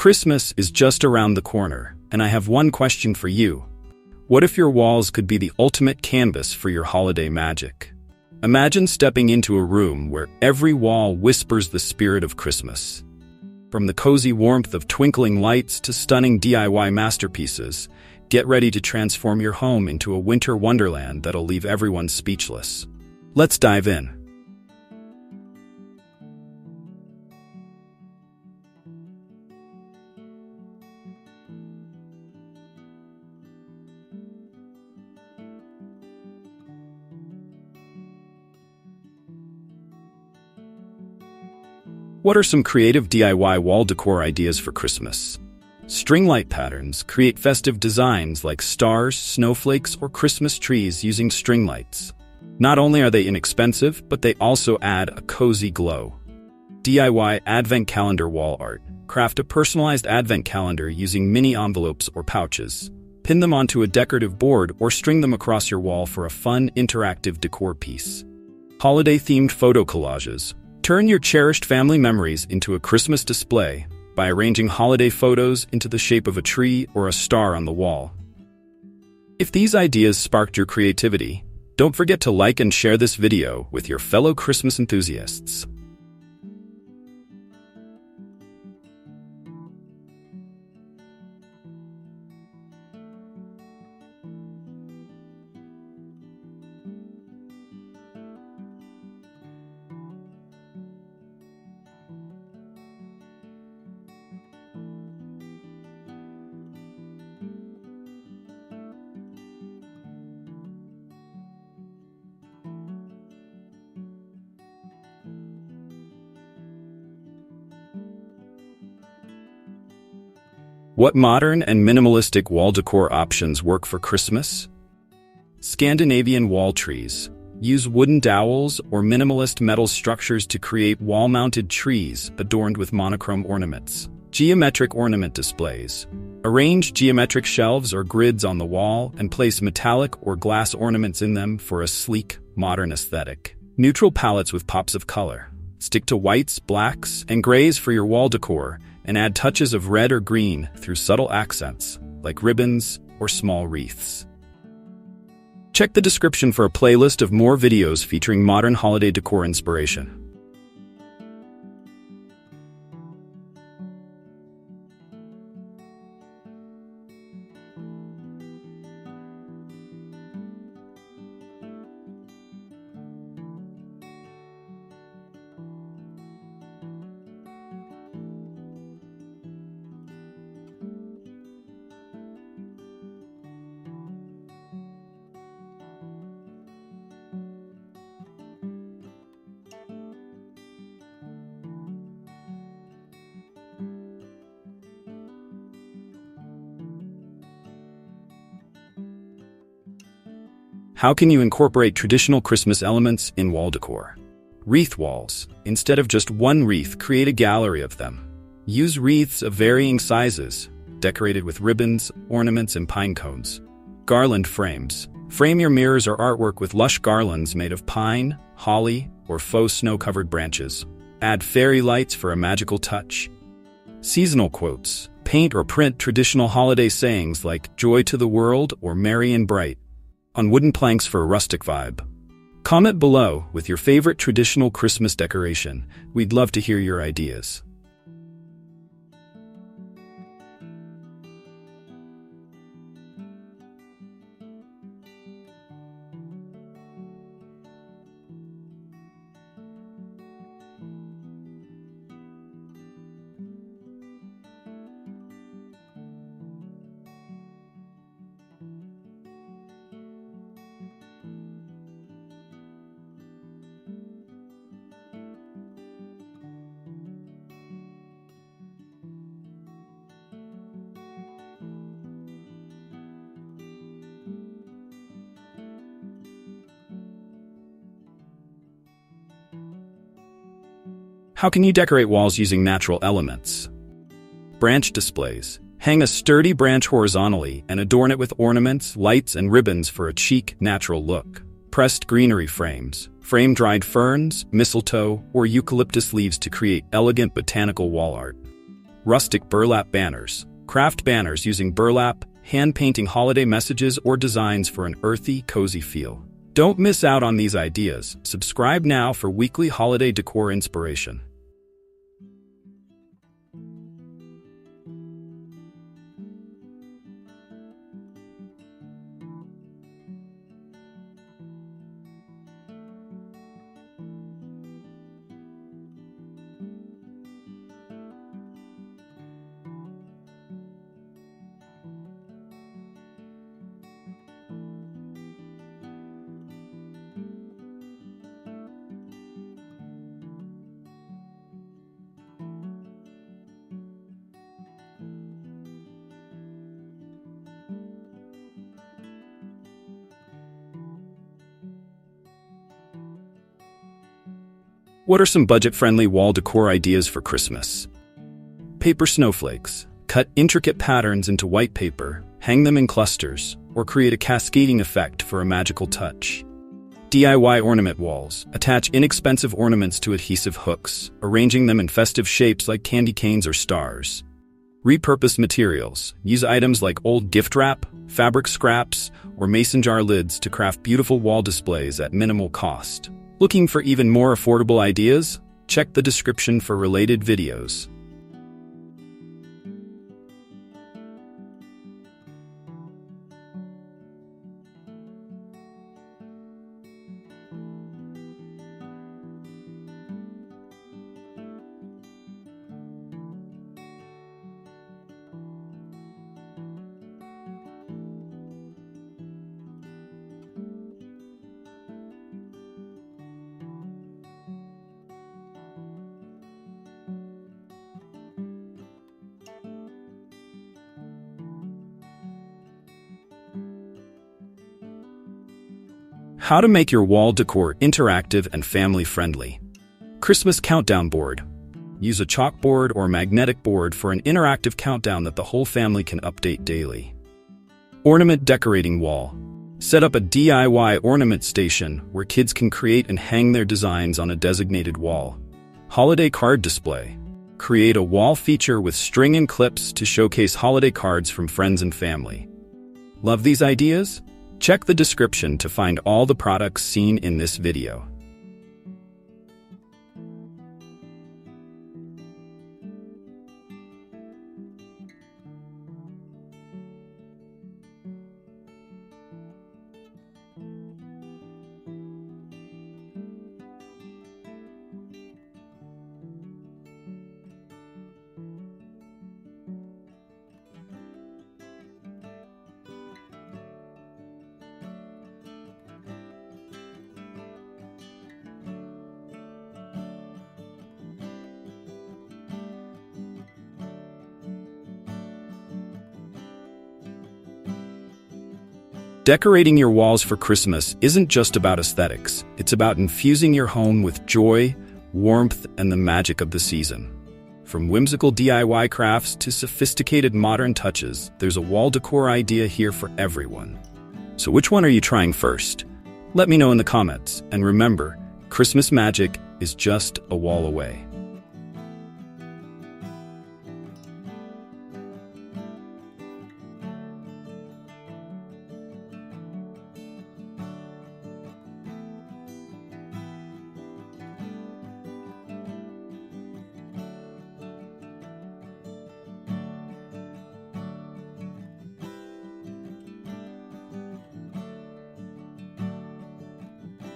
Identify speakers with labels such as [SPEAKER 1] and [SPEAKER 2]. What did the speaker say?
[SPEAKER 1] Christmas is just around the corner, and I have one question for you. What if your walls could be the ultimate canvas for your holiday magic? Imagine stepping into a room where every wall whispers the spirit of Christmas. From the cozy warmth of twinkling lights to stunning DIY masterpieces, get ready to transform your home into a winter wonderland that'll leave everyone speechless. Let's dive in. What are some creative DIY wall decor ideas for Christmas? String light patterns create festive designs like stars, snowflakes, or Christmas trees using string lights. Not only are they inexpensive, but they also add a cozy glow. DIY advent calendar wall art. Craft a personalized advent calendar using mini envelopes or pouches. Pin them onto a decorative board or string them across your wall for a fun, interactive decor piece. Holiday-themed photo collages. Turn your cherished family memories into a Christmas display by arranging holiday photos into the shape of a tree or a star on the wall. If these ideas sparked your creativity, don't forget to like and share this video with your fellow Christmas enthusiasts. What modern and minimalistic wall decor options work for Christmas? Scandinavian wall trees. Use wooden dowels or minimalist metal structures to create wall-mounted trees adorned with monochrome ornaments. Geometric ornament displays. Arrange geometric shelves or grids on the wall and place metallic or glass ornaments in them for a sleek, modern aesthetic. Neutral palettes with pops of color. Stick to whites, blacks, and grays for your wall decor, and add touches of red or green through subtle accents, like ribbons or small wreaths. Check the description for a playlist of more videos featuring modern holiday decor inspiration. How can you incorporate traditional Christmas elements in wall decor? Wreath walls. Instead of just one wreath, create a gallery of them. Use wreaths of varying sizes, decorated with ribbons, ornaments, and pine cones. Garland frames. Frame your mirrors or artwork with lush garlands made of pine, holly, or faux snow-covered branches. Add fairy lights for a magical touch. Seasonal quotes. Paint or print traditional holiday sayings like "Joy to the world" or "Merry and bright" on wooden planks for a rustic vibe. Comment below with your favorite traditional Christmas decoration. We'd love to hear your ideas. How can you decorate walls using natural elements? Branch displays. Hang a sturdy branch horizontally and adorn it with ornaments, lights, and ribbons for a chic, natural look. Pressed greenery frames. Frame dried ferns, mistletoe, or eucalyptus leaves to create elegant botanical wall art. Rustic burlap banners. Craft banners using burlap, hand-painting holiday messages or designs for an earthy, cozy feel. Don't miss out on these ideas. Subscribe now for weekly holiday decor inspiration. What are some budget-friendly wall decor ideas for Christmas? Paper snowflakes. Cut intricate patterns into white paper, hang them in clusters, or create a cascading effect for a magical touch. DIY ornament walls. Attach inexpensive ornaments to adhesive hooks, arranging them in festive shapes like candy canes or stars. Repurposed materials. Use items like old gift wrap, fabric scraps, or mason jar lids to craft beautiful wall displays at minimal cost. Looking for even more affordable ideas? Check the description for related videos. How to make your wall decor interactive and family-friendly. Christmas countdown board. Use a chalkboard or magnetic board for an interactive countdown that the whole family can update daily. Ornament decorating wall. Set up a DIY ornament station where kids can create and hang their designs on a designated wall. Holiday card display. Create a wall feature with string and clips to showcase holiday cards from friends and family. Love these ideas? Check the description to find all the products seen in this video. Decorating your walls for Christmas isn't just about aesthetics. It's about infusing your home with joy, warmth, and the magic of the season. From whimsical DIY crafts to sophisticated modern touches, there's a wall decor idea here for everyone. So which one are you trying first? Let me know in the comments. And remember, Christmas magic is just a wall away.